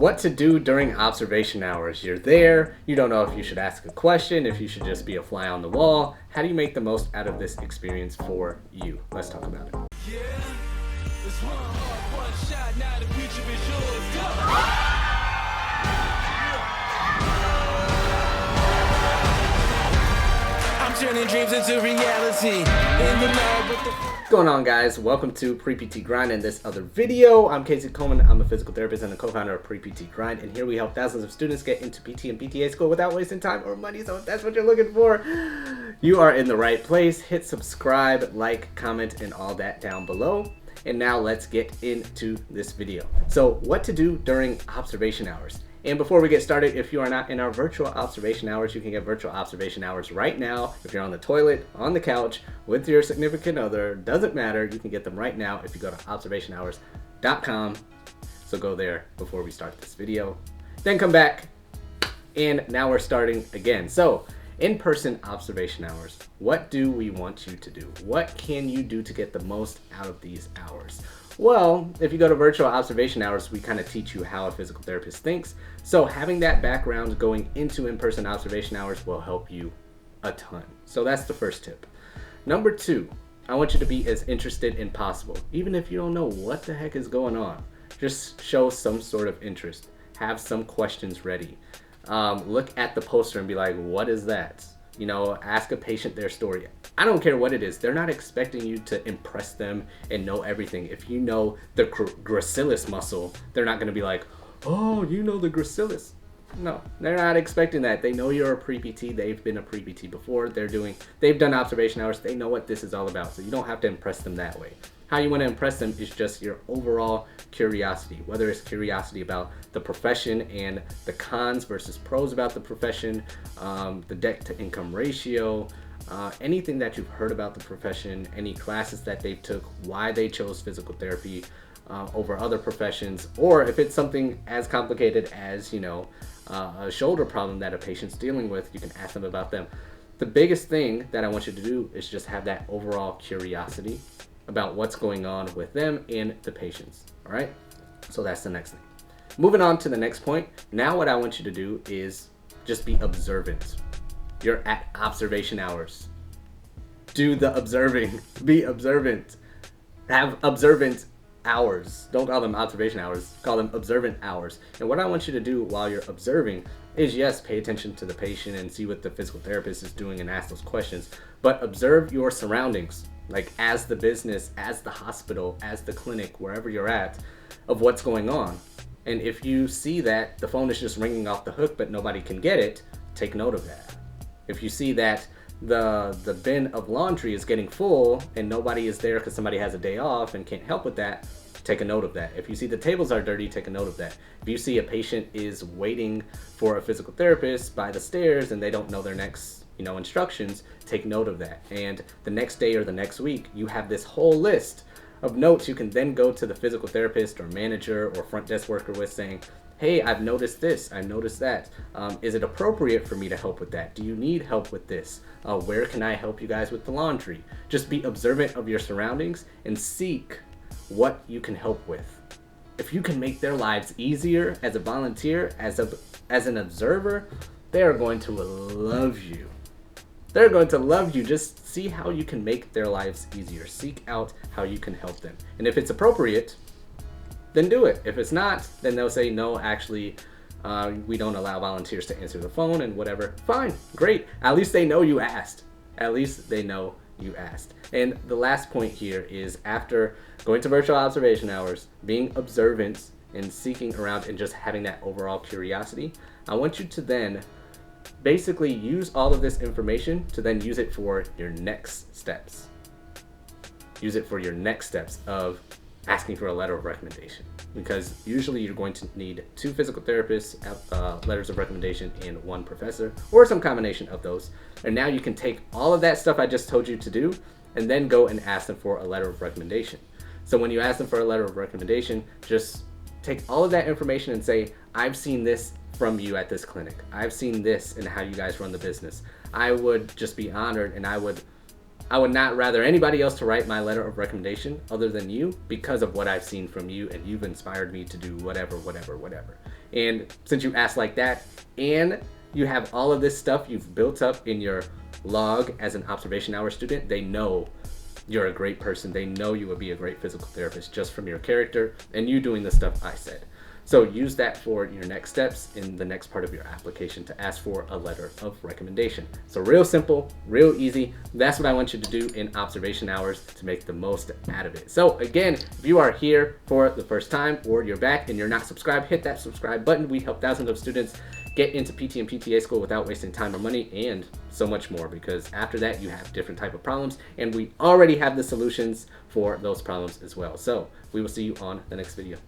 What to do during observation hours. You're there, you don't know if you should ask a question, if you should just be a fly on the wall. How do you make the most out of this experience for you? Let's talk about it. I'm turning dreams into reality. In the lab with the... What's going on, guys? Welcome to Pre-PT Grind and this other video. I'm Coleman. I'm a physical therapist and the co-founder of Pre-PT Grind, and here we help thousands of students get into PT and PTA school without wasting time or money. So if that's what you're looking for, you are in the right place. Hit subscribe, like, comment, and all that down below. And now let's get into this video. So what to do during observation hours. And before we get started, if you are not in our virtual observation hours, you can get virtual observation hours right now. If you're on the toilet, on the couch, with your significant other, doesn't matter, you can get them right now if you go to observationhours.com. So go there before we start this video. Then come back, and now we're starting again. So, in-person observation hours. What do we want you to do? What can you do to get the most out of these hours? Well, if you go to virtual observation hours, we kind of teach you how a physical therapist thinks. So having that background going into in-person observation hours will help you a ton. So that's the first tip. Number two, I want you to be as interested as possible. Even if you don't know what the heck is going on, just show some sort of interest. Have some questions ready. Look at the poster and be like, what is that? You know, ask a patient their story. I don't care what it is. They're not expecting you to impress them and know everything. If you know the gracilis muscle, they're not going to be like, oh, you know the gracilis. No, they're not expecting that. They know you're a pre-PT. They've been a pre-PT before. They've done observation hours. They know what this is all about. So you don't have to impress them that way. How you want to impress them is just your overall curiosity, whether it's curiosity about the profession and the cons versus pros about the profession, the debt to income ratio, anything that you've heard about the profession, any classes that they took, why they chose physical therapy over other professions, or if it's something as complicated as, you know, a shoulder problem that a patient's dealing with, you can ask them about them. The biggest thing that I want you to do is just have that overall curiosity about what's going on with them and the patients. All right, so that's the next thing. Moving on to the next point. Now what I want you to do is just be observant. You're at observation hours. Do the observing. Be observant. Have observant hours. Don't call them observation hours. Call them observant hours. And what I want you to do while you're observing is, yes, pay attention to the patient and see what the physical therapist is doing and ask those questions, but observe your surroundings. Like as the business, as the hospital, as the clinic, wherever you're at, of what's going on. And if you see that the phone is just ringing off the hook but nobody can get it, take note of that. If you see that the bin of laundry is getting full and nobody is there because somebody has a day off and can't help with that, take a note of that. If you see the tables are dirty, take a note of that. If you see a patient is waiting for a physical therapist by the stairs and they don't know their next instructions, take note of that. And the next day or the next week, you have this whole list of notes you can then go to the physical therapist or manager or front desk worker with saying, hey, I've noticed this, I noticed that. Is it appropriate for me to help with that? Do you need help with this? Where can I help you guys with the laundry? Just be observant of your surroundings and seek what you can help with. If you can make their lives easier as a volunteer, as an observer, they are going to love you. They're going to love you. Just see how you can make their lives easier. Seek out how you can help them. And if it's appropriate, then do it. If it's not, then they'll say, no, actually, we don't allow volunteers to answer the phone and whatever. Fine, great. At least they know you asked. At least they know you asked. And the last point here is, after going to virtual observation hours, being observant and seeking around and just having that overall curiosity, I want you to then basically use all of this information to then use it for your next steps. Use it for your next steps of asking for a letter of recommendation, because usually you're going to need 2 physical therapists, letters of recommendation, and 1 professor, or some combination of those. And now you can take all of that stuff I just told you to do and then go and ask them for a letter of recommendation. So when you ask them for a letter of recommendation, just take all of that information and say, I've seen this from you at this clinic. I've seen this in how you guys run the business. I would just be honored, and I would not rather anybody else to write my letter of recommendation other than you, because of what I've seen from you, and you've inspired me to do whatever. And since you asked like that, and you have all of this stuff you've built up in your log as an observation hour student, they know you're a great person. They know you would be a great physical therapist just from your character and you doing the stuff I said. So use that for your next steps in the next part of your application to ask for a letter of recommendation. So real simple, real easy. That's what I want you to do in observation hours to make the most out of it. So again, if you are here for the first time or you're back and you're not subscribed, hit that subscribe button. We help thousands of students get into PT and PTA school without wasting time or money, and so much more, because after that you have different type of problems and we already have the solutions for those problems as well. So we will see you on the next video.